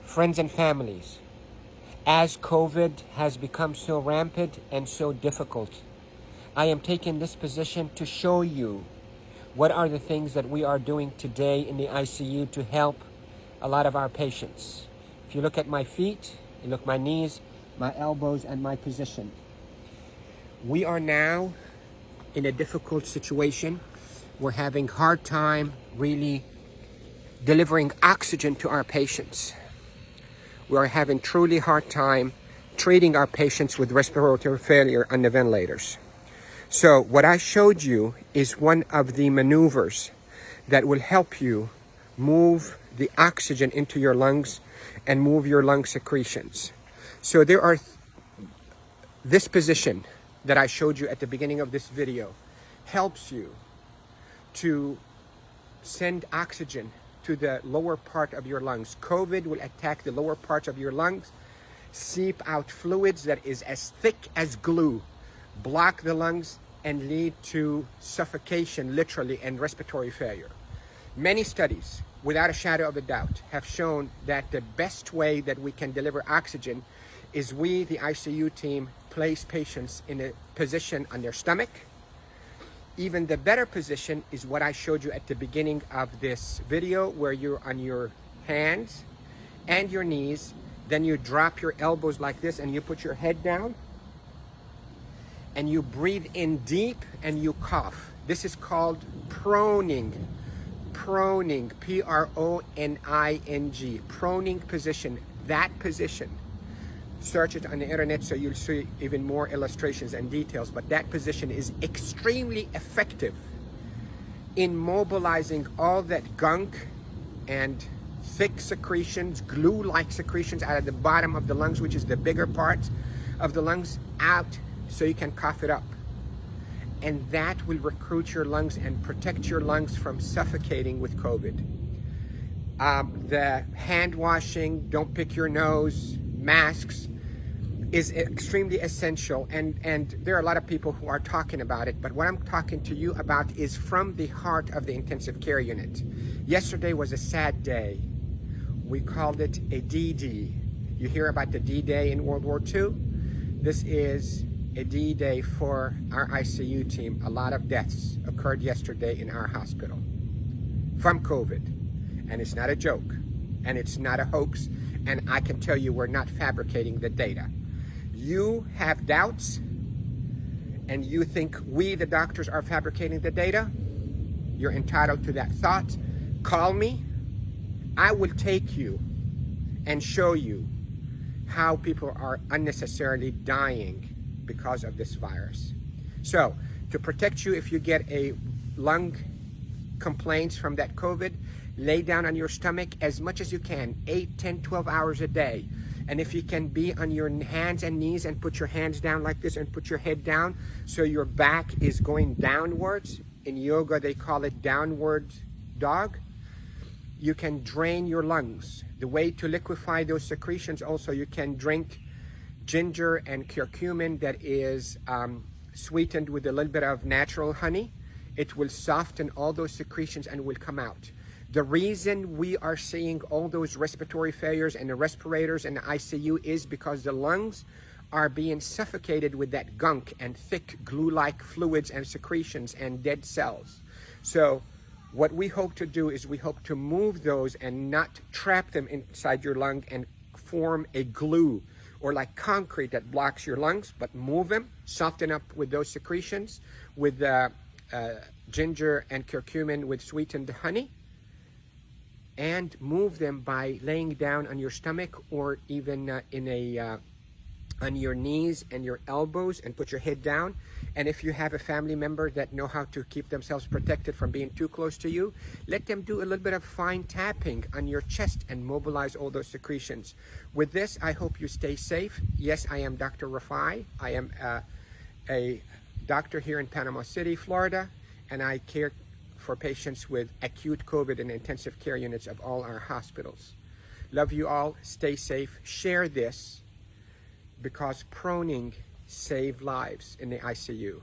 Friends and families, as COVID has become so rampant and so difficult, I am taking this position to show you what are the things that we are doing today in the ICU to help a lot of our patients. If you look at my feet, you look at my knees, my elbows, and my position. We are now in a difficult situation. We're having hard time really delivering oxygen to our patients. We are having truly hard time treating our patients with respiratory failure on the ventilators. So what I showed you is one of the maneuvers that will help you move the oxygen into your lungs and move your lung secretions. So there are this position that I showed you at the beginning of this video helps you to send oxygen to the lower part of your lungs. COVID will attack the lower parts of your lungs, seep out fluids that is as thick as glue, block the lungs, and lead to suffocation, literally, and respiratory failure. Many studies, without a shadow of a doubt, have shown that the best way that we can deliver oxygen is we, the ICU team, place patients in a position on their stomach. Even the better position is what I showed you at the beginning of this video, where you're on your hands and your knees, then you drop your elbows like this and you put your head down and you breathe in deep and you cough. This is called proning. Proning, P-R-O-N-I-N-G, proning position. That position, search it on the internet so you'll see even more illustrations and details, but that position is extremely effective in mobilizing all that gunk and thick secretions, glue-like secretions out of the bottom of the lungs, which is the bigger part of the lungs, out so you can cough it up. And that will recruit your lungs and protect your lungs from suffocating with COVID. The hand washing, don't pick your nose, masks, is extremely essential, and there are a lot of people who are talking about it, but what I'm talking to you about is from the heart of the intensive care unit. Yesterday was a sad day. We called it a D-Day. You hear about the D-Day in World War II? This is a D-Day for our ICU team. A lot of deaths occurred yesterday in our hospital from COVID, and it's not a joke, and it's not a hoax, and I can tell you we're not fabricating the data. You have doubts and you think we, the doctors, are fabricating the data. You're entitled to that thought. Call me. I will take you and show you how people are unnecessarily dying because of this virus. So to protect you, if you get a lung complaints from that COVID, lay down on your stomach as much as you can, 8, 10, 12 hours a day. And if you can be on your hands and knees and put your hands down like this and put your head down so your back is going downwards. In yoga, they call it downward dog. You can drain your lungs. The way to liquefy those secretions also, you can drink ginger and curcumin that is sweetened with a little bit of natural honey. It will soften all those secretions and will come out. The reason we are seeing all those respiratory failures and the respirators and the ICU is because the lungs are being suffocated with that gunk and thick glue-like fluids and secretions and dead cells. So what we hope to do is we hope to move those and not trap them inside your lung and form a glue or like concrete that blocks your lungs, but move them, soften up with those secretions with ginger and curcumin with sweetened honey, and move them by laying down on your stomach or even on your knees and your elbows and put your head down. And if you have a family member that know how to keep themselves protected from being too close to you, let them do a little bit of fine tapping on your chest and mobilize all those secretions. With this, I hope you stay safe. Yes, I am Dr. Rafai. I am a doctor here in Panama City, Florida, and I care for patients with acute COVID in intensive care units of all our hospitals. Love you all. Stay safe. Share this because proning saves lives in the ICU.